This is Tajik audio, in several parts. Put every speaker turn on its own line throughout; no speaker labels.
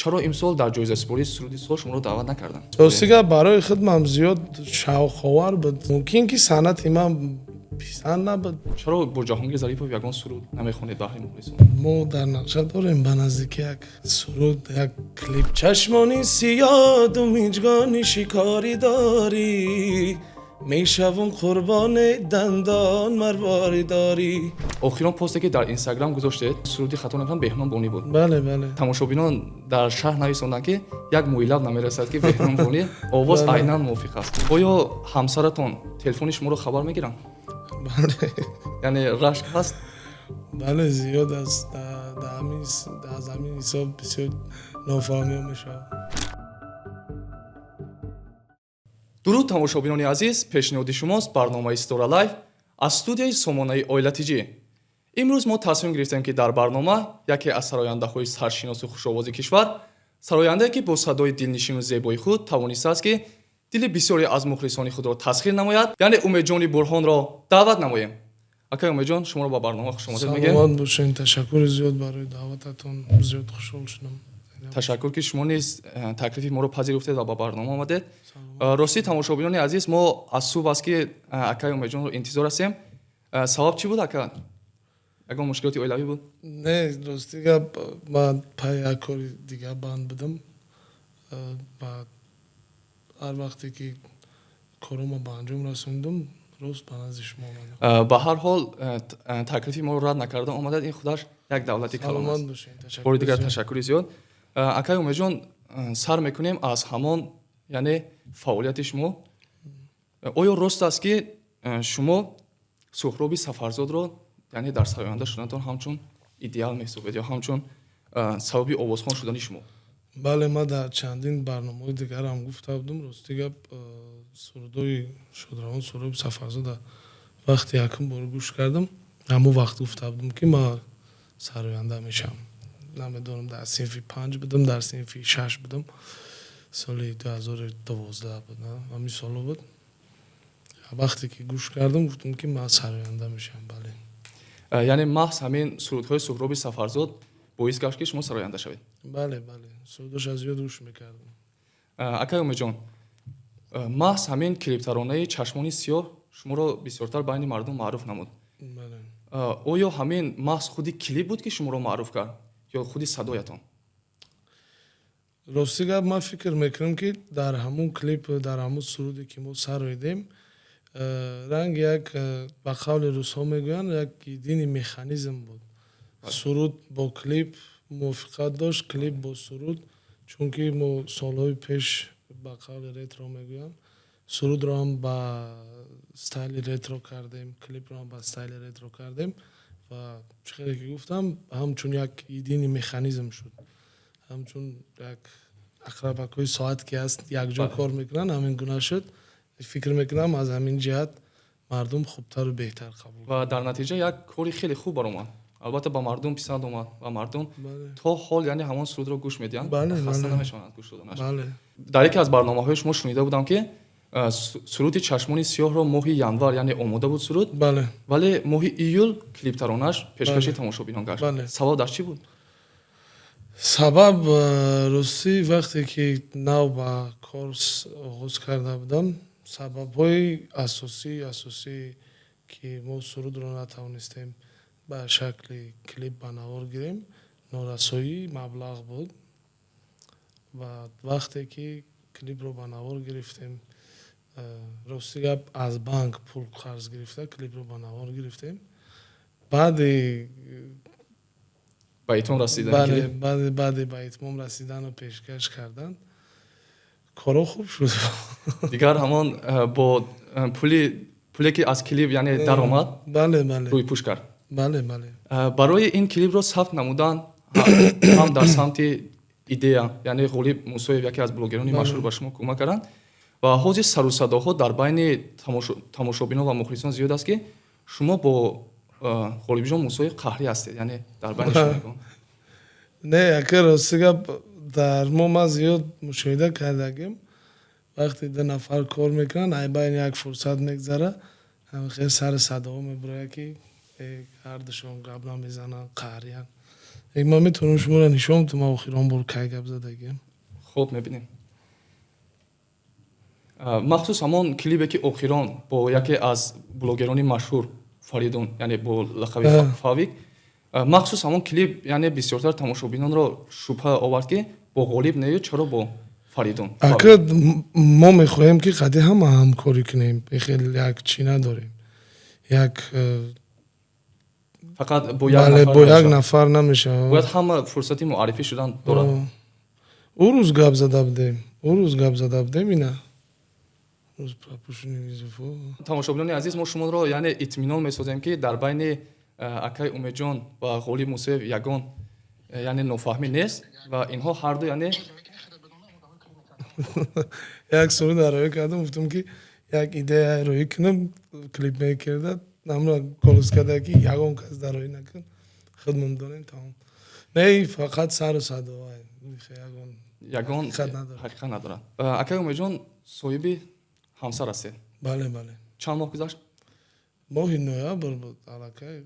چرا امسال در جایزه سپوری سرودی سال شما رو دعوت نکردن؟
راستی برای خدمم زیاد شوق‌آور بود. ممکن که صنعت من پسند نبود.
چرا با جهانگیر ظریفов یگان سرود نمیخونید بهر مخلصان؟
ما در نقشه داریم به نزدیکی یک سرود، یک کلیپ. چشمانی سیاه و میجگانی شکاری داری، میشوم قربان دندان مرواری داری.
آخرین پستی که در اینستاگرام گذاشتید سرودی خطا نکنم بهنام بانی بود.
بله.
تماشابینان در شهر نویساندند که یک مویلاب نمیرسد که بهنام بانی آواز عیناً موافق است. آیا همسرتون تلفن شما رو خبر میگیرن؟
بله.
یعنی رشک هست؟
بله زیاد است. در زمین حساب بسیار نافهمی میشه.
درود тамошобинони азиз, пешниҳоди шумост барномаи Story Life аз студияи сомонаи Ойлатиҷӣ. имрӯз мо тасмим гирифтем ки дар барнома яке аз сарояндаҳои саршиносу хушовози кишвар, сарояндае ки бо садои дилнишину зебои худ тавонистааст ки дили бисёре аз мухлисони худро тасхир намояд, яъне Умедҷони Бурҳонро даъват намоем. Акай Умедҷон, шуморо ба барнома хушомадед мегӯем.
саломат бошед. ташаккури зиёд барои даъвататон. зиёд хушҳол шудам.
ташаккур ки шумо низ таклифи моро пазируфтед ва ба барнома омадед. рости тамошобинони азиз, мо аз субҳ аст ки акай Умедҷонро интизор ҳастем. сабаб чӣ буд ака? ягон мушкилоти оилавӣ буд?
Не, рости гап ман пай як кори дига банд будам. баъд ҳар вақте ки корумо ба анҷом расондам, рост ба назди шумо омадам.
ба ҳар ҳол таклифи моро рад накарда омадед. ин худаш як давлати калон
саломат
аст.
бошед.
бори дигар ташаккури зиёд. акай Умедҷон, сар мекунем аз ҳамон, яъне фаъолияти шумо. оё рост аст ки шумо Суҳроби Сафарзодро, яъне дар сароянда шуданатон ҳамчун идеал меҳисобед ё ҳамчун сабаби овозхон шудани шумо?
бале, ман дар чандин барномаҳои дигарам гуфта будам. рости гап сурудои шодравон Суҳроби Сафарзода вақти якум бор гӯш кардам, ҳамон вақт гуфта будам ки ман сароянда мешавам. намедонам дар синфи 5 будам, дар синфи 6 будам. соли 2012 буд, ҳамин соло буд. вақте ки гӯш кардам гуфтам ки ман сароянда мешавам. бале.
яъне маҳз ҳамин сурудҳои Суҳроби Сафарзод боис гашт ки шумо сароянда шавед?
бале. сурудоша зиёд гӯш мекардам.
акай Умедҷон, маҳз ҳамин клиптаронаи чашмони сиёҳ шуморо бисёртар байни мардум маъруф намуд.
бале.
оё ҳамин маҳз худи клип буд ки шуморо маъруф кард ё худи садоятон?
рости гап ман фикр мекунам ки дар ҳамон клип, дар ҳамон суруде ки мо сар ойдем, ранг як, ба қавли русҳо мегӯянд, як едини механизм буд. суруд бо клип мувофиқат дошт, клип бо суруд. чунки мо солҳои пеш, ба қавли ретро мегӯянд, сурудро ҳам ба стайли ретро кардем, клипро ҳам ба стайли ретро кардем ва чӣ хеле ки гуфтам, ҳамчун як едини механизм шуд. ҳамчун як ақрабакҳои соат ки ҳаст якҷо кор мекунанд, ҳамин гуна шуд. фикр мекунам аз ҳамин ҷиҳат мардум хубтару беҳтар қабул
ва дар натиҷа як кори хеле хуб баромад. албатта ба мардум писанд омад ва мардум то ҳол яъне ҳамон сурудро гӯш медиҳанд, хаста намешаванд гӯш доданаш. дар яке аз барномаҳои шумо шунида будам ки суруди чашмони сиёҳро моҳи январ, яъне омода буд суруд, вале моҳи июл клиптаронаш пешкаши тамошобинон гашт. сабаб дар чӣ буд?
сабаб рости вақте ки нав ба кор оғоз карда будам, сабабҳои асосӣ ки мо сурудро натавонистем ба шакли клип ба навор гирем, норасоии маблағ буд. ва вақте ки клипро ба навор гирифтем, рости гап аз банк пул қарз гирифта клипро ба навор гирифтем. баъди
ба итмом расидан,
баъди ба итмом расидану пешкаш кардан, коро хуб шуд.
дигар ҳамон бо пуле ки аз клип яъне даромад рӯй пӯш кард. барои ин клипро сабт намудан ҳам дар самти идея, яъне ғолиб Мусоев яке аз блогерони машҳур ба шумо кӯмак карданд ва ҳозир сарусадоҳо дар байни тамошобинон ва мухлисон зиёд аст ки шумо бо ғолибҷон Мусоев қаҳрӣ ҳастед, яъне дар байни шумо.
не, яка рости гап дар мо ман зиёд мушоҳида кардагим, вақте ду нафар кор мекунанд, ай байни як фурсат мегзара, ҳамихел сари садоҳо мебурая ки ҳардушон гап намезананд, қаҳриянд. من میتونم شما را نشون بدم آخران بار کی گپ زدگیم.
خب میبینیم. مخصوص همون کلیپی که آخران با یکی از بلوگرانی مشهور فریدون یعنی با لقب فاویک مخصوص همون کلیپ یعنی بسیارتر تماشابینان رو شبهه آورد که با غالب نیست چرا با فریدون.
اگر ما میخواهیم که قدی همکاری کنیم خیلی یک چی نداریم. یک
فقط با
یک نفر نمیشه.
باید همه فرصتی معرفی شدن دارن.
او روز گپ زده بودیم اینا. روز پاپوشونی زفو.
تماشابینان عزیز ما شما رو یعنی اطمینان می‌سازیم که در بین اکای امیدجان و غالب موسوی یگان یعنی نفهمی نیست و اینها هر دو یعنی
یک سرود ارائه کردم گفتم که یک ایده ارائه کنم کلیپ میکرد نمرا کلوس کرده که یگان کس ارائه نکن خودمون داریم تمام نه فقط سر و صدا
یگان حقیقت نداره. اکای امیدجان صاحب همسر است.
بله.
چند ماه گذشت؟
ماه نوامبر بود علاقه.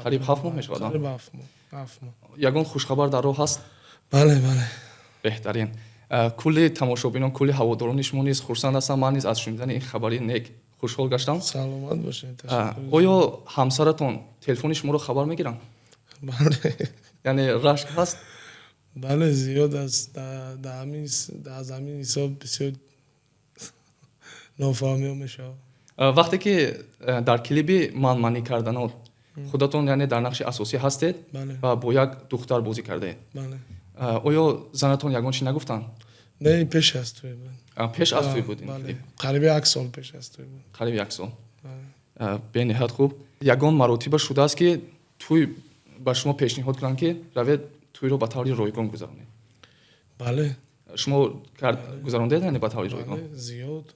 قریب 7 ماه میشه.
قریب 7 ماه.
یگان خوشخبر در راه هست؟
بله.
بهترین. کلی تماشابینان کلی هواداران شما نیز خرسند هستم. من نیز از شنیدن این خبری نیک خوشحال گشتم.
سلامت باشین.
آیا همسرتون تلفن شما رو خبر میگیرن؟
بله.
یعنی رشک هست؟
بله زیاد است. در زمین حساب بسیار نافهمی میشه.
وقتی که در کلیپ منی کردن خودتون یعنی در نقش اساسی هستید و با یک دختر بازی کرده.
بله.
آیا زنتون یگان چی نگفتن؟
نه پیش از توی بود.
پیش از توی بود.
بله. قریب 1 سال پیش از توی بود.
قریب 1 سال. به نهایت خوب. یگان مراتب شده است که توی با شما پیشنهاد کردن که روید توی رو به طور رایگان گذرونید.
بله.
شما گذروندید یعنی به طور رایگان؟
بله زیاد.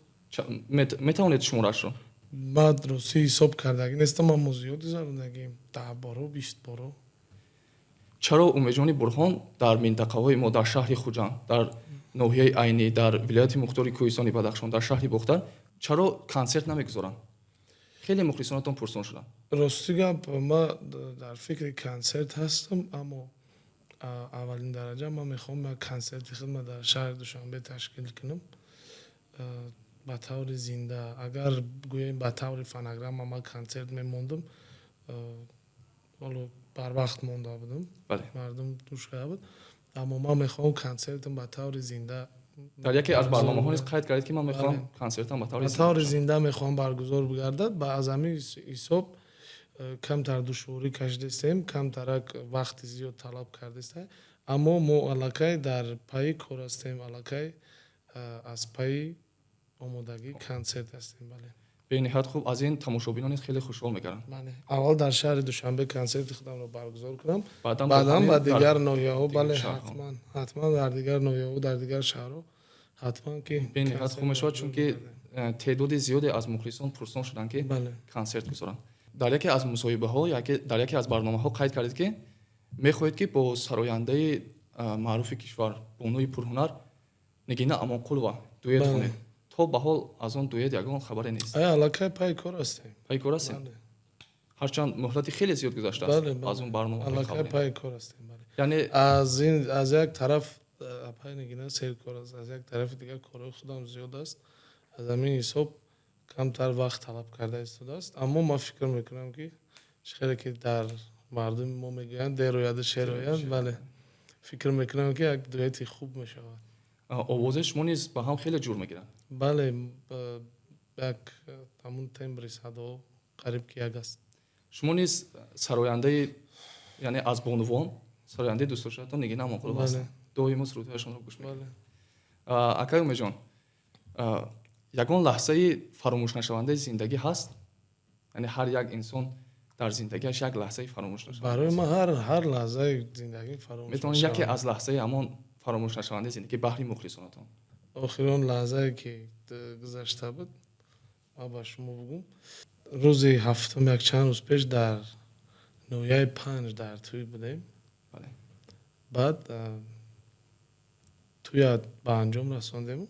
میتوانید شمارش رو؟
ما درستی حساب کردگی نیستم ما زیاد گذروندگیم 10 بارو 20 بارو.
چرا امیدجان برهان در منطقه های ما در شهر خوجند در ناحیه عینی در ولایت مختار کوهستان بدخشان در شهر بختر چرا کنسرت نمیگذارن؟ خیلی مخلصانتون پرسان شدن.
راستی گپ ما در فکر کنسرت هستم اما اولین درجه ما میخوام کنسرت خودم در شهر دوشنبه تشکیل کنم به طور زنده. اگر گوییم به طور فنگرام ما کنسرت میموندم ولو بر وقت مونده بودم.
بله.
مردم توش بود اما ما میخوام کنسرتم به طور زنده
در یکی از برنامه‌ها نیز قید کردید که من میخوام کنسرتم به
طور زنده میخوام برگزار بگردد. با از همین حساب کمتر دشواری کشیدیم کمتر وقت زیاد طلب کردیم اما ما علاقه در پای کار هستیم علاقه از پای آمادگی کنسرت هستیم. بله.
به نهایت خوب از این تماشابینان خیلی خوشحال می‌کنم.
بله. اول در شهر دوشنبه کنسرت خودم رو برگزار کنم بعدم با دیگر ناحیه‌ها. بله حتما در دیگر ناحیه‌ها در دیگر شهرها حتما که
به نهایت خوب میشود چون که تعداد زیادی از مخلصان پرسان شدن که کنسرت گذارن. در یکی از مصاحبه‌ها یا در یکی از برنامه‌ها قید کردید که می‌خواهید که با سراینده معروف کشور بانوی پرهنر نگینه امانقل و دویت کنید. تا به حال از اون دویت یگان خبری نیست.
علاقه پای کار هستیم.
پای کار هستیم. هرچند مهلت خیلی زیاد گذشته است از اون برنامه.
علاقه پای کار هستیم.
یعنی
از یک طرف پای نگینه سیر کار است از یک طرف دیگه کار خودم زیاد است. از همین حساب کمتر وقت طلب کرده است اما ما فکر میکنم که خیلی که در مردم ما میگن در رویاد شعرایند. بله فکر میکنم که یک دویتی خوب میشود.
آوازش ما نیز با هم خیلی جور میگیرن.
بله یک همون تمبر صدا قریب که یک است.
شما نیز سراینده یعنی از بانوان سراینده دوست داشتنتون نگینه امانقل هست. دائما سرودهایشان رو گوش میکنید. اکای امیدجان یگان لحظه فراموش نشونده زندگی هست؟ یعنی هر یک انسان در زندگیش یک لحظه فراموش نشونده.
برای ما هر لحظه زندگی فراموش
میتونید یکی از لحظه همان فراموش نشونده زندگی بحری مخلصانتون
آخرین لحظه که گذشته بود ما با شما بگم روز هفتم یک چند روز پیش در نویای 5 در توی بودیم.
بله.
بعد توی به انجام رساندیم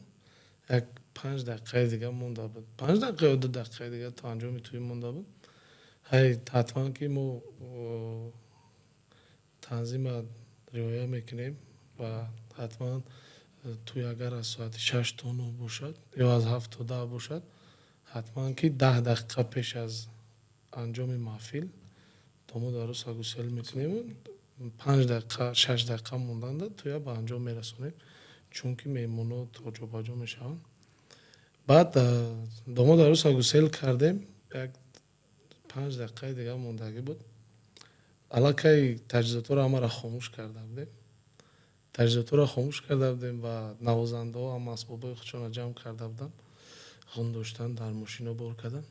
یک 5 دقیقه دیگه مونده بود 5 دقیقه و 2 دقیقه دیگه تا انجام توی مونده بود. حتما که ما танзима риоя мекунем ва ҳатман туй агар аз соати 6 то 9 бошад ё аз 7 то 10 бошад ҳатман ки 10 дақиқа пеш аз анҷоми маҳфил домод арӯса гусел мекунем 5 дақиқа 6 дақиқа монданда туя ба анҷом мерасонем чунки меҳмонот оҷобаҷо мешаванд баъд домод арӯса гусел кардем як 5 дақиқаи дигар мондагӣ буд аллакай таҷҳизотро ҳамаро хомӯш карда будем таҷҳизотро хомӯш карда будем ва навозандаҳо ҳам асбобҳои худшонро ҷамъ карда буданд ғун доштан дар мошино бор кардан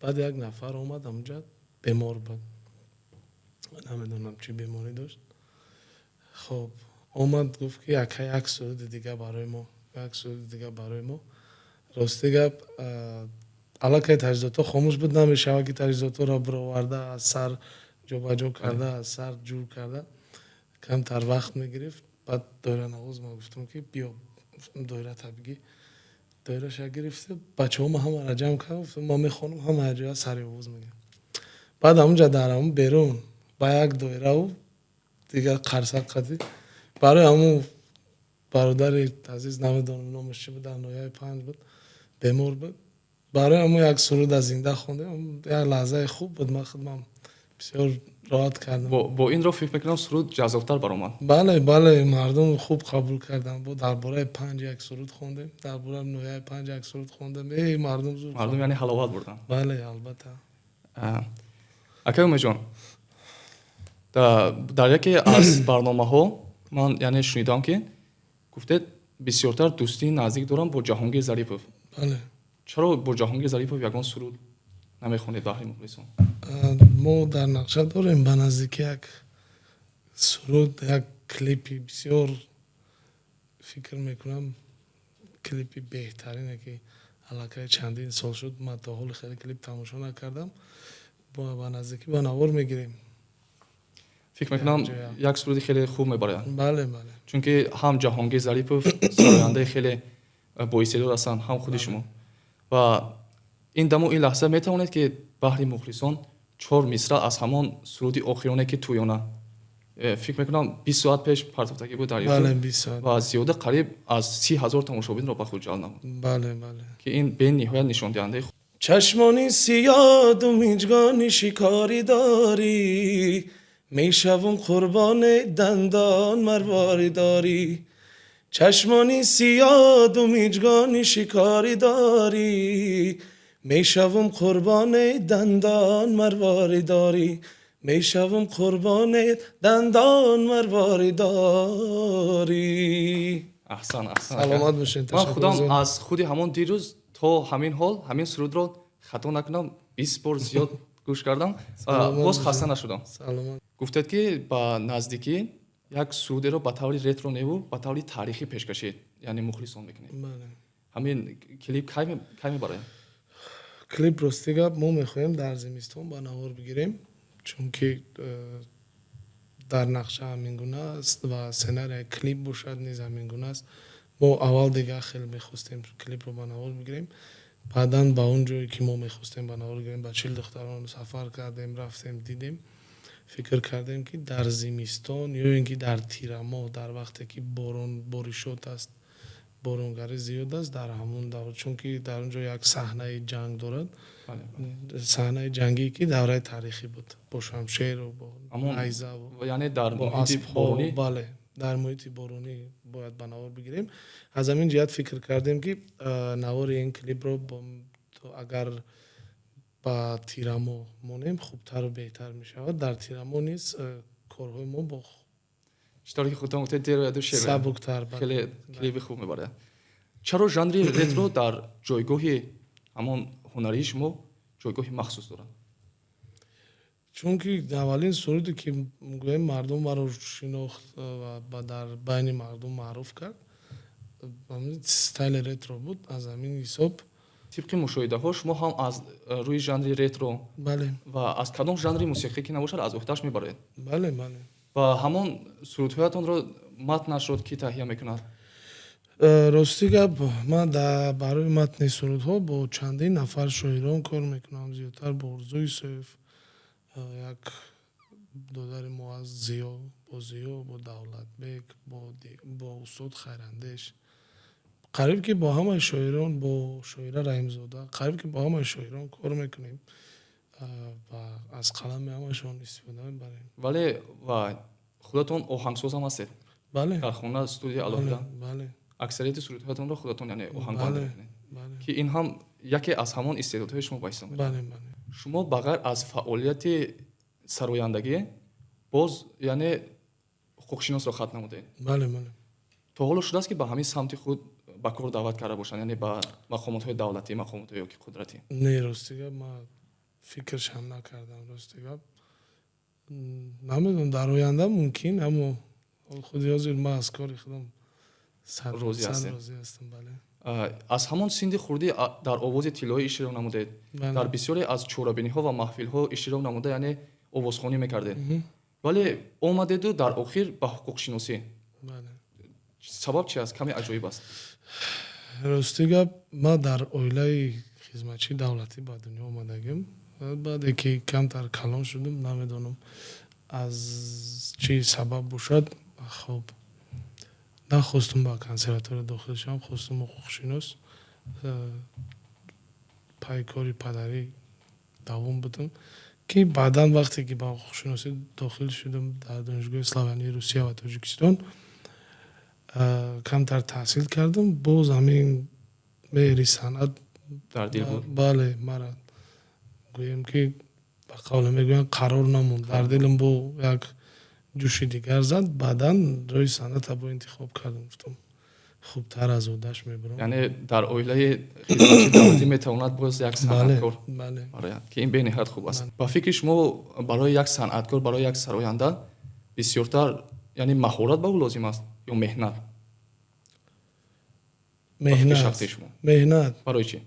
баъд як нафар омад амуҷа бемор буд намедонам чӣ беморӣ дошт хоб омад гуфт ки якай як суруди дигар барои мо як суруди дигар барои мо рости гап аллакай таҷҳизотҳо хомӯш буд намешавад ки таҷҳизотҳоро бироварда аз сар ҷобаҷо карда аз сар ҷур карда камтар вақт мегирифт баъд доиранавоз ма гуфтам ки биё доирата бигӣ доираша гирифта бачаҳома ҳамаро ҷамъ карда гуфтам мо мехонам ҳамаи ҷоя сари овоз мегирам баъд ҳамунҷа дар ҳамун берун ба як доираву дигар қарсак қадӣ барои ҳамун бародари азиз намедонам номаш чӣ буд дар ноҳияи 5 буд бемор буд барои ҳамун як суруда зинда хондем як лаҳзаи хуб буд ман худмам бисёр роҳат кардам
бо инро фикр мекунам суруд ҷаззобтар баромад
бале мардум хуб қабул карданд бо дар бораи 5 як суруд хондем дар бораи ноҳияи 5 як суруд хондем мардум зуд
мардум яъне ҳаловат бурданд
бале албатта
акай умедҷон дар яке аз барномаҳо ман яъне шунидам ки гуфтед бисёртар дӯстии наздик дорам бо Ҷаҳонгир Зарипов
бале
чаро бо Ҷаҳонгир Зарипов ягон суруд намехонед баҳри мухлисон
мо дар нақша дорем ба наздикӣ як суруд як клипи бисёр фикр мекунам клипи беҳтарине ки аллакай чандин сол шуд ман то ҳоли хеле клип тамошо накардам ба наздикӣ ба навор мегирем
фикр мекунам як суруди хеле хуб мебарояд
бале
чунки ҳам Ҷаҳонгир Зарипов сарояндаи хеле боистеъдод ҳастанд ҳам худи шумо ва ин даму ин лаҳза метавонед ки баҳри мухлисон 4 мисра аз ҳамон суруди охироне ки туёна фикр мекунам 20 соат пеш партофтагӣ буд дар YouTube ва зиёда қариб аз 30,000 тамошобинро ба худ ҷалб намуд ки ин бениҳоят нишондиҳандаи
چشمانی سیاد و میجگانی شکاری داری میشوم قربان دندان مرواری داری چشمانی سیاد و میجگانی شکاری داری میشوم قربان دندان مرواری داری میشوم قربان دندان مرواری داری
احسن
سلامت باشین
من خودم از خودی همون دیروز تو همین حال همین سرود رو خطا نکنم 20 بار زیاد گوش کردم باز خسته نشدم گفتید که با نزدیکی یک سرود رو با طوری ریترو نیو با طوری تاریخی پیش کشید یعنی مخلصون میکنید همین کلیپ کی میبره
کلیپ راستیگه ما میخوایم در زمستان با نوار بگیریم چون که در نقشه همین گونه است و سناریوی کلیپ باشد نیز همین گونه است ما اول دیگه خیلی میخواستیم کلیپ رو با نوار بگیریم بعداً با اون جایی که ما میخواستیم با نوار بگیریم با 40 دختران سفر کردیم رفتیم دیدیم فکر کردیم که در زمستان یا اینکه در تیرما در وقتی که بارشات است بارونگری زیاد است در همون دور چون که در اونجا یک صحنه جنگ دارد صحنه جنگی که دوره تاریخی بود با شمشیر و با نیزه و
یعنی در محیط بارونی
بله در محیط بارونی باید با نوار بگیریم از همین جهت فکر کردیم که نوار این کلیپ رو اگر با تیرامو مونیم خوبتر و بهتر می شود در تیرامو نیست کارهای ما با
چطوری که خودتون گفتید دیرو یادو شده
سبکتر
خیلی کلیپ خوب میبره چرا ژانری رترو در جایگاهی همون هنری شما جایگاهی مخصوص دارن
چون که اولین سرودی که میگویم مردم مرا شناخت و در بین مردم معروف کرد همین استایل رترو بود از همین حساب
طبق مشاهده ها شما هم از روی ژانر رترو
بله
و از کدام ژانری موسیقی که نباشد از عهده‌اش میبرید
بله
و همون سرودهایتون رو متنش رو کی تهیه میکند
راستی گپ من در برای متن سرودها با چندین نفر شاعران کار میکنم زیادتر با ارزوی صیف یک دادار ما از زیا با دولت بیگ با استاد خیراندیش قریب که با همه شاعران با شاعر رحیم زاده قریب که با همه شاعران کار میکنیم و از قلم همشون استفاده میبریم.
ولی و خودتون آهنگساز هم هستید؟
بله.
در خونه استودیو علاوه؟
بله.
اکثریت سرودهاتون رو خودتون یعنی آهنگساز میکنید؟
بله.
که این هم یکی از همان استعدادهای شما باعث میشه.
بله.
شما بغیر از فعالیت سرایندگی باز یعنی حقوقشناس رو ختم نمودید؟
بله.
تا حالا شده است که به همین سمت خود با کار دعوت کرده باشن، یعنی با مقامات های مقامات های قدرتی؟
نه راستیگه ما فکرش هم نکردم. راستیگه نمیدونم در آینده ممکن، اما خودی حاضر ما از کار خودم
راضی هستم.
بله.
از همان سند خردی در آواز طلایی اشتراک نمودید؟
بله.
در بسیاری از چورابینی ها و محفل ها اشتراک نموده، یعنی آوازخوانی میکردید. ولی اومدید و در آخر به حقوق شناسی.
بله.
سبب چی است؟ کمی عجایب است.
راستیگه ما در اویله خدمتچی دولتی به دنیا اومدگیم. بعد که کمتر کلان شدم نمیدونم از چی سبب باشد. خب نخواستم با کنسرواتوار داخل شدم، خواستم حقوق شناس پای کاری پدری دوام بدم که بعدا وقتی که با حقوق شناسی داخل شدم در دانشگاه اسلوونی روسیه و تاجیکستان کمتر تحصیل کردم. باز همین مهری صنعت
در دل بود.
بله مرا گویم که به قول میگویم قرار نموند، در دلم با یک جوشی دیگر زد. بعدا روی صنعت با انتخاب کردم، گفتم خوبتر از اودش میبرم.
یعنی در اویله خدمتچی دولتی میتواند باز یک صنعتکار؟
بله.
که این به نهایت خوب است. با فکر شما برای یک صنعتکار، برای یک سراینده بسیارتر یعنی مهارت به او لازم است یا مهنت؟
مهنت.
برای چی؟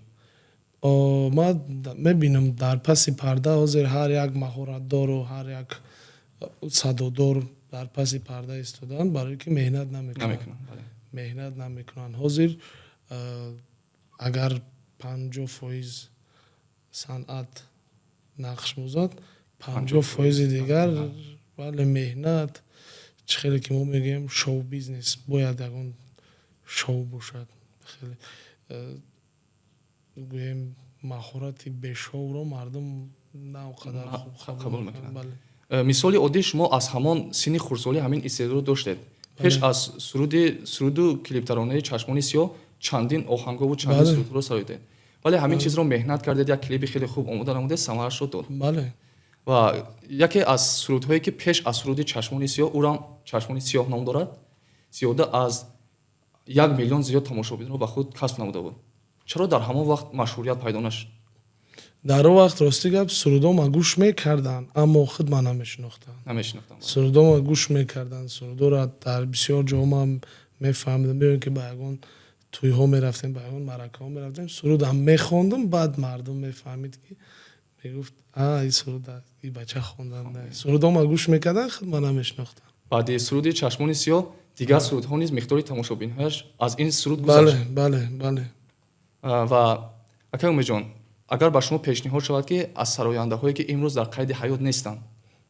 ما میبینم در پس پرده حاضر هر یک مهارت دار و هر یک صدادار در پس پرده ایستادن برای که مهنت نمیکنن. حاضر اگر 50% صنعت نقش موزد 50% دیگر ولی مهنت چه خیلی که ما میگیم شو بیزنس باید اون شو باشد. خیلی گویم مهارتی به شو رو مردم نه اونقدر خوب قبول میکنن.
مثال عادی شما از همان سن خردسالی همین استعداد رو داشتید. پیش از سرود و کلیپ ترانه چشمان سیاه چندین آهنگا و چندین سرود رو سراییدید. ولی همین چیز رو مهنت کردید، یک کلیپ خیلی خوب آماده ثمرش رو داد.
بله.
و یکی از سرودهایی که پیش از سرود چشمان سیاه او را چشمان سیاه نام دارد، زیاده از 1 میلیون زیاد تماشابین رو به خود کسب نموده بود. چرا در همان وقت مشهوریت پیدا نشد؟
در اون وقت راستی گپ سرودا ما گوش میکردن اما خود من نمیشناختم. سرودا ما گوش میکردن، سرودا را در بسیار جا ما میفهمیدم. ببین که با اون توی ها میرفتیم، با اون مرکه ها میرفتیم، سرود هم میخوندم. بعد مردم میفهمید که میگفت این سرود این بچه خوندن. سرودا ما گوش میکردن خود من نمیشناختم.
بعد سرود چشمان سیاه دیگر سرودها نیز مقداری تماشابین‌هاش از این سرود گذشت.
بله.
و اکرم جان، اگر با شما پیشنهاد شود که از سراینده‌هایی که امروز در قید حیات نیستند،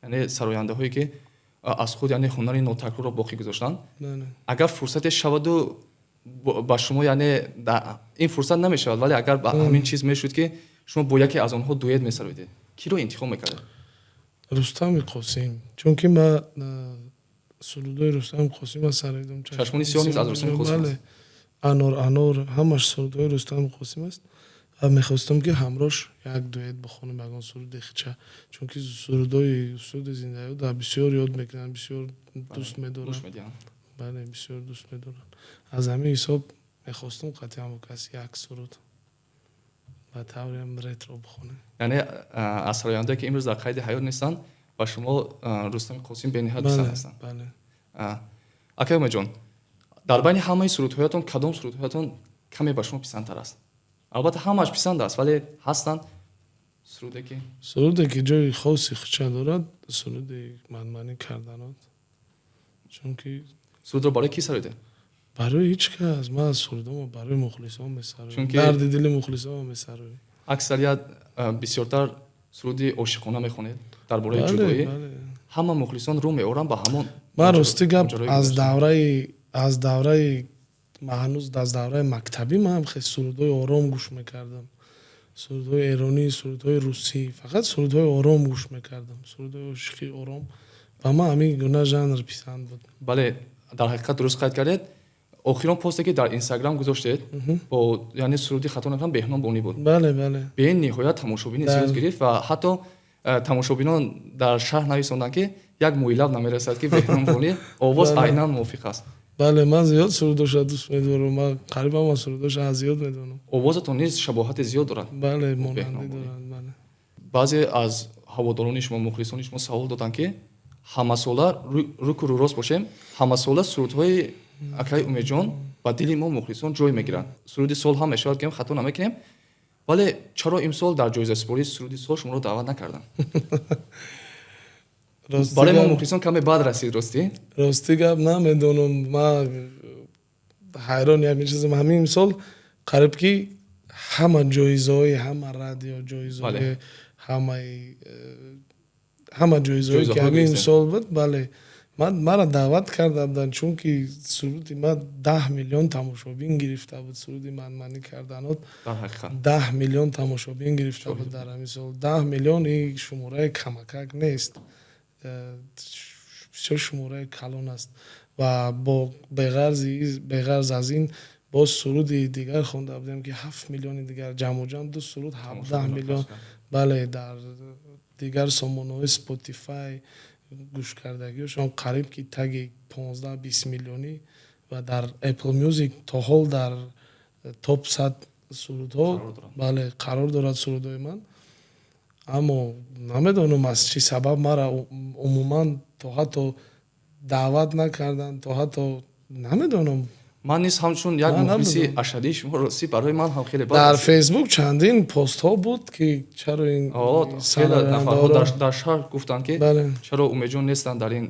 یعنی سراینده‌هایی که از خود یعنی هنر نوتکرار را باقی گذاشتند، اگر فرصت شود و با شما یعنی این فرصت نمیشود ولی اگر با همین چیز میشد که شما با یکی از آنها دویت میسرایید، کی رو انتخاب میکردید؟
رستم قاسم، چون که من سرودای رستم قاسم سراییدم.
چشمان سیاه نیز از رستم قاسم.
بله. انار همش سرودای رستم قاسم است. و میخواستم که همراش یک دویت بخونم اگه سرود خچه، چون که سرودای سرود زنده در بسیار یاد میکنن، بسیار دوست میدارن. بله بسیار دوست میدارن. از همین حساب میخواستم قطعا با کسی یک سرود و طوری هم ریترو بخونه.
یعنی از سراینده که امروز در قید حیات نیستن و شما رستم قاسم به نهایت پسند هستن.
بله.
اکرم جان، در بین همه سرودهایتون کدام سرودهایتون کمی به شما پسندتر است؟ البته همش پسند است ولی هستند
سروده که جای خاصی خچه دارد، سرود منمانی کردنات. چون که
سرود رو برای کی سراییده؟
برای هیچ کس. من از سرودم برای مخلصان میسرایم، درد دل مخلصان میسرایم.
اکثریت بسیارتر سرود عاشقانه میخونید درباره جدایی. ҳама мухлисон рӯ меоранд ба ҳамон.
ман рости гап аз давраи ҳанӯз аз давраи мактабӣ ман хеле сурудҳои ором гӯш мекардам. Сурудҳои эронӣ, сурудҳои русӣ, фақат сурудҳои ором гӯш мекардам. Сурудҳои ошиқи ором. Ба ман ҳамин гуна жанр писанд буд.
Бале, дар ҳақиқат дуруст қайд кардед. Охирон посте ки дар Instagram гузоштед, бо яъне суруди хато накунам Беҳном Бонӣ буд.
Бале.
Бениҳоят тамошобини зиёд гирифт ва ҳатто тамошобинон дар шаҳр нависонданд ки як мӯйлаб намерасад ки Беҳном Бонӣ овоз айнан мувофиқ аст.
бале, ман зиёд сурудоша дӯст медорам. Ман қарибан ман сурудоша зиёд медонам.
Овозатон низ шабоҳати зиёд дорад.
Бале, монандӣ дорад. Бале.
баъзе аз ҳаводорони шумо, мухлисони шумо савол доданд ки ҳамасола рӯку рӯрост бошем, ҳамасола сурудҳои акаи Умедҷон ба дили мо мухлисон ҷой мегиранд. Суруди сол ҳам мешавад ки хато намекунем, вале чаро имсол дар ҷоизасупории суруди сол шуморо даъват накарданд? барои мо мухлисон каме баъд расид. Ростӣ
гап намедонам. Ман ҳайрон якин чизам. Ҳамин имсол қариб ки ҳама ҷоизаҳои, ҳама радио ҷоизаҳои, ҳама ҷоизаҳое ки ҳамин имсол буд, бале, мара даъват карда буданд, чунки суруди ман 10 миллион тамошобин гирифта буд. Суруди манманӣ карданот 10 миллион тамошобин гирифта буд дар ҳамин сол. 10 миллион ин шумораи камакак нест. бисёр шумораи калон аст. Ва бо беғарз аз ин боз суруди дигар хонда будем ки 7 миллиони дигар ҷамъоҷам ду суруд 17 миллион. Бале, дар дигар сомонаҳои Spotify гӯшкардагиашон қариб ки таги 15-20 миллионӣ ва дар Apple Music то ҳол дар топ 100 сурудҳо бале қарор дорад сурудҳои ман. Аммо намедонам аз чӣ сабаб мара умуман то ҳатто даъват накарданд, то ҳатто намедонам.
ман низ ҳамчун як мухлиси ашадии шумо ростӣ барои ман ҳам хеле бад.
Дар Facebook чандин постҳо буд ки чаро ин
нафарҳо дар шаҳр гуфтанд ки чаро Умедҷон нестанд дар ин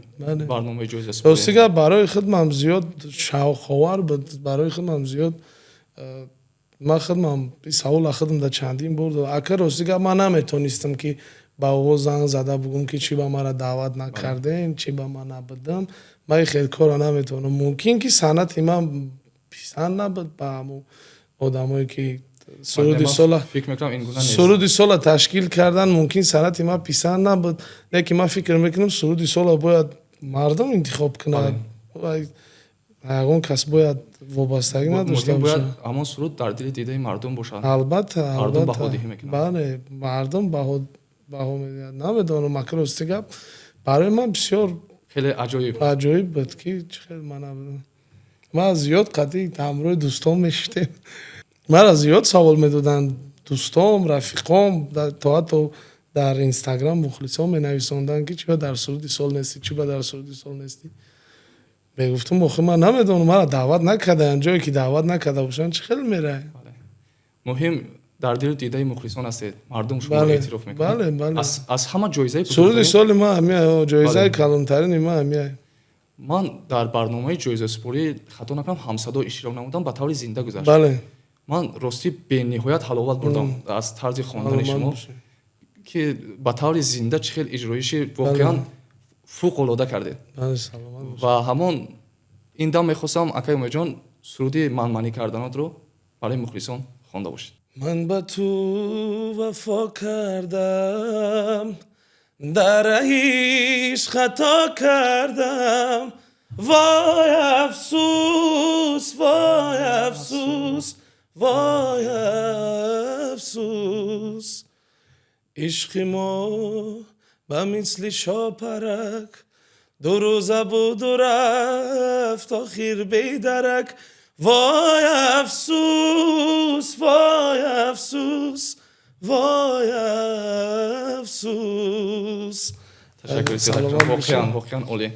барномаи ҷоизасупорӣ.
Ростӣ гап барои худмам зиёд шавқовар буд. Барои худмам зиёд ман худмам савола худам да чандин бор додам. Ака ростӣ гап ман наметонистам ки ба оғоз занг зада бугум ки чӣ ба мара даъват накардем, чӣ ба ман набудам. Ман хел кора наметавонам. Мумкин ки санъати ман писанд набуд ба ҳамон одамое ки суруди сола ташкил кардан. Мумкин санъати ман писанд набуд. Лекин ман фикр мекунам суруди сола бояд мардум интихоб кунад. ягон кас бояд вобастагӣ надошта бошад.
ҳамон суруд дар дили дидаи мардум бошад.
Албатта.
Мардум баҳодиҳӣ мекунад.
Бале, мардум баҳо медиҳад. Намедонам ака рости гап барои ман бисёр
хеле
аҷоиб буд ки чӣ хел ман набудам. Ман зиёд қадим ҳамроҳи дӯстон мешудем. Мара зиёд савол медоданд дӯстом, рафиқом, то ҳатто дар Instagram мухлисон менависонданд ки чӣ ба дар суруди сол нестӣ, чӣ ба дар суруди сол нестӣ. Мегуфтам охир ман намедонам, мара даъват накардаанд. Ҷое ки даъват накарда бошанд чӣ хел мераҳад.
муҳим дар дилу дидаи мухлисон ҳастед. Мардум шуморо эътироф мекунад. Аз ҳама ҷоизаи
суруди соли ман ҳамияй, ҷоизаи калонтарини ман ҳамияй.
ман дар барномаи ҷоизасупорӣ хато накунам ҳамсадо иштирок намудам ба таври зинда гузашт.
Бале.
ман ростӣ бениҳоят ҳаловат бурдам аз тарзи хондани шумо ки ба таври зинда чӣ хел иҷроиши воқеан фуқулода кардед. ва ҳамон ин дам мехостам акаи Умедҷон суруди манманӣ карданотро барои мухлисон хонда бошед.
ман ба ту вафо кардам, дар ишқ хато кардам. вой афсус, вой афсус, вой афсус. ишқи мо ба мисли шопарак ду рӯза буду рафт охир бедарак. вой афсус, вой афсус, вой афсус.
ташаккур зиёд. воқеан олӣ.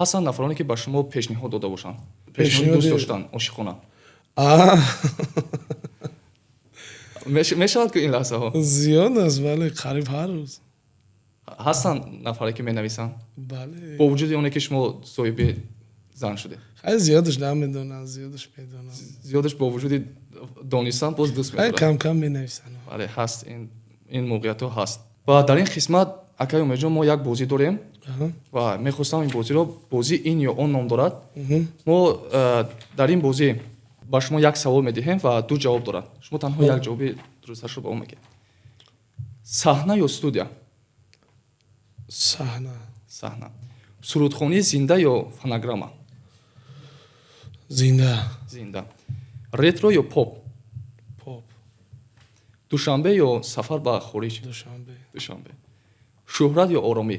ҳастанд нафароне ки ба шумо пешниҳод дода бошанд, пешниҳоди дӯст доштан ошиқона? мешавад ки ин лаҳзаҳо
зиёд аст, вале қариб ҳар рӯз
ҳастанд нафаре ки менависанд.
Бале.
бо вуҷуди оне ки шумо соҳиби зан шудед.
хай зиёдаш намедонам, зиёдаш медонам.
зиёдаш бо вуҷуди донистан боз дӯст медорад.
кам кам менависанд.
бале ҳаст, ин мовқеиятҳо ҳаст. ва дар ин қисмат акай Умедҷон, мо як бозӣ дорем ва мехостам ин бозиро бозӣ ин ё он ном дорад. Мо дар ин бозӣ ба шумо як савол медиҳем ва ду ҷавоб дорад. Шумо танҳо як ҷавоби дурусташро ба он мегӯед. Саҳна ё студия?
Саҳна.
Саҳна. Сурудхонии зинда ё фонограмма?
Зинда.
Зинда. Ретро ё поп?
Поп.
Душанбе ё сафар ба хориҷ?
Душанбе.
Душанбе. Шӯҳрат ё оромӣ?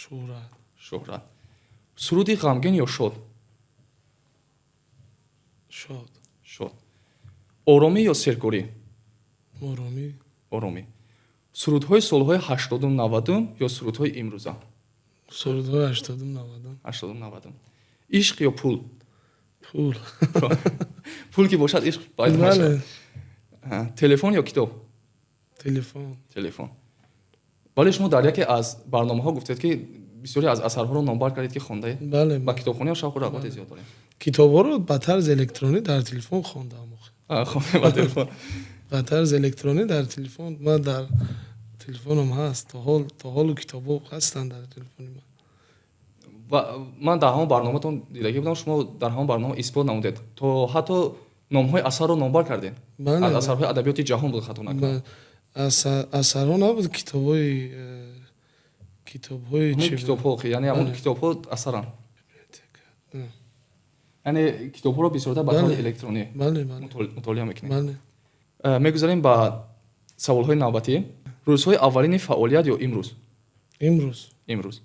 Шӯҳрат.
Шӯҳрат. Суруди ғамгин ё шод?
Шод.
Шод. Оромӣ ё серкорӣ?
Оромӣ.
Оромӣ. Сурудҳои солҳои 80-90 ё сурудҳои имрӯза?
Сурудҳои 80-90.
80-90. Ишқ ё пул?
Пул.
Пул ки бошад ишқ пайдо мешавад. Телефон ё китоб?
Телефон.
Телефон. Бале шумо дар яке аз барномаҳо гуфтед ки бисёре аз асарҳоро номбар кардед ки хондаед.
Бале.
Ба китобхониам шавқу рағбати зиёд дорем.
Китобҳоро ба тарзи электронӣ дар телефон хондаам.
Хондаем ба телефон.
Ба тарзи электронӣ дар телефон. Ман дар телефонам ҳаст. То ҳолу китобҳо ҳастанд дар телефони ман.
Ман дар ҳамон барномаатон дидагӣ будам, шумо дар ҳамон барнома исбот намудед. То ҳатто номҳои асарро номбар кардед. Аз асарҳои адабиёти ҷаҳон буд хато накунам.
Асарҳо набуд, китобҳои
китобҳо, яъне ҳамон китобҳо асаранд. яъне китобҳоро бисёртар ба ҳоли электронӣ мутолиа мекунем. Мегузарем ба саволҳои навбатӣ. Рӯзҳои аввалини фаъолият ё имрӯз? Имрӯз.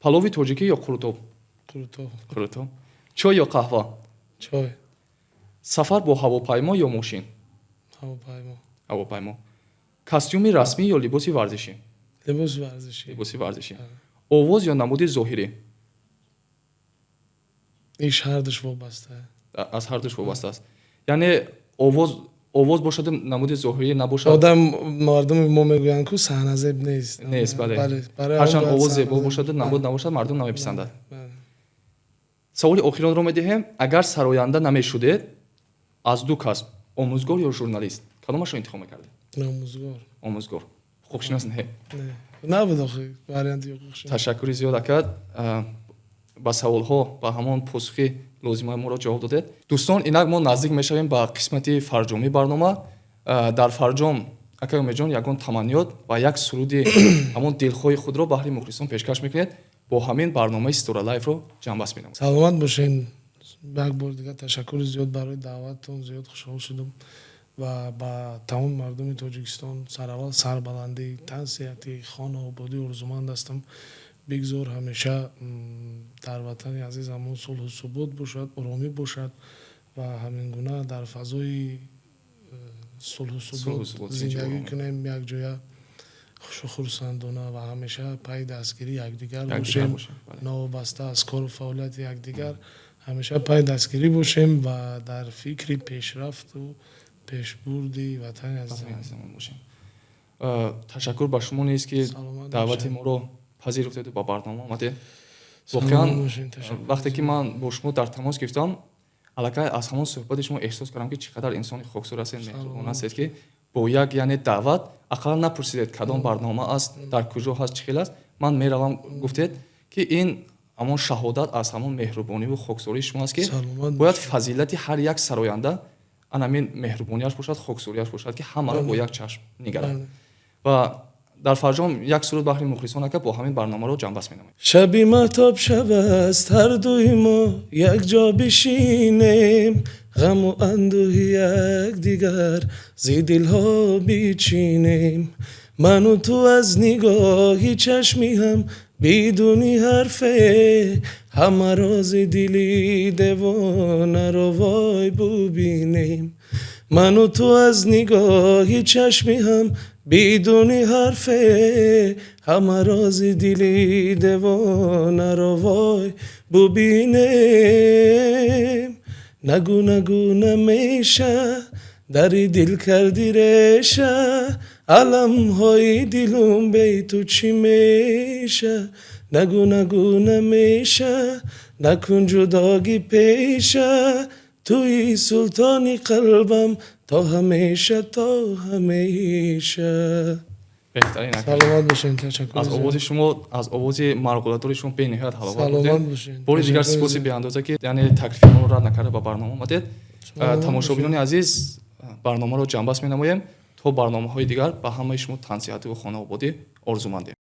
Палови тоҷикӣ ё қурутоб? Қурутоб. Чой ё қаҳва?
Чой.
Сафар бо ҳавопаймо ё мошин? Ҳавопаймо. Костюми расмӣ ё либоси варзишӣ? Либоси варзишӣ. Овоз ё намуди зоҳирӣ?
иш ҳардуш вобаста.
Аз ҳардуш вобаста аст. Яъне овоз бошад намуди зоҳирӣ набошад.
Мардуми мо мегӯянд ку саҳназеб нест.
Нест, бале. Ҳарчанд овоз зебо бошаду набошад, мардум намеписандад. Саволи охиронро медиҳем. Агар сароянда намешудед, аз ду касб, омӯзгор ё журналист, кадомашро интихоб мекардед? Омӯзгор. ҳуқуқшинос не?
Набуд охи варианти ҳуқуқшинос.
Ташаккури зиёд акад. Ба саволҳо ба ҳамон посухи лозимаи моро ҷавоб додед. Дӯстон, инак мо наздик мешавем ба қисмати фарҷоми барнома. Дар фарҷом акай Умедҷон ягон таманниёт ва як суруди ҳамон дилхоҳи худро баҳри мухлисон пешкаш мекунед. Бо ҳамин барномаи Стора Лайфро ҷамъбаст менамоед.
Саломат бошен. як бор дигар ташаккури зиёд барои даъваттон. Зиёд хушҳол шудам ва ба тамоми мардуми Тоҷикистон сараввал сарбаландӣ, тансияти, хонаободӣ орзуманд ҳастам. бигзор ҳамеша дар ватани азизамон сулҳу субут бошад, оромӣ бошад ва ҳамин гуна дар фазои сулҳу субут зиндагӣ кунем, якҷоя хушу хурсандона ва ҳамеша пайи дастгирии якдигар бошем. Новобаста аз кору фаъолияти якдигар ҳамеша пайи дастгирӣ бошем ва дар фикри пешрафту пешбурди ватани азизамон
бошем. Ташаккур ба шумо нест ки даъвати моро пазируфтеду ба барнома омадед. Воқеан вақте ки ман бо шумо дар тамос гирифтам, аллакай аз ҳамон суҳбати шумо эҳсос кардам ки чӣ қадар инсони хоксор ҳастед, меҳрубон ҳастед ки бо як яъне даъват ақаллан напурсидед кадом барнома аст, дар куҷо ҳаст, чӣ хел аст. Ман меравам гуфтед ки ин ҳамон шаҳодат аз ҳамон меҳрубониву хоксории шумо аст ки бояд фазилати ҳар як сароянда ан ҳамин меҳрубониаш бошад, хоксориаш бошад ки ҳамаро бо як чашм нигарад. ва дар фарҷом як суруд баҳри мухлисон ака бо ҳамин барномаро ҷамъбаст менамоед.
шаби маҳтоб шаб аст, ҳардуи мо якҷо бишинем, ғаму андӯҳи якдигар зи дилҳо бичинем. ману ту аз нигоҳи чашми ҳам бидуни ҳарфе, ҳама рози дили девонаро вой бубинем. ману ту аз нигоҳи чашми ҳам бидуни ҳарфе, ҳама рози дили девонаро вой бубинем. нагӯ нагӯ намеша дари дил карди реша, аламҳои дилум бей ту чӣ меша. нагӯ нагӯ намеша накун ҷудогӣ пеша, туи султони қалбам то ҳамеша то ҳамеша.
بهترین
سلامت باشین. تشکر
از آواز شما، از آواز مرغولاتوری شما به نهایت حالاوت
سلامت باشین.
بار دیگر سپاسی به اندازه که یعنی تکلیف ما رو رد نکرده با برنامه اومدید. تماشاچیان عزیز، برنامه رو جنبش می‌نماییم تا برنامه‌های دیگر. به همه شما تنصیحات و خانوادگی آرزومندیم.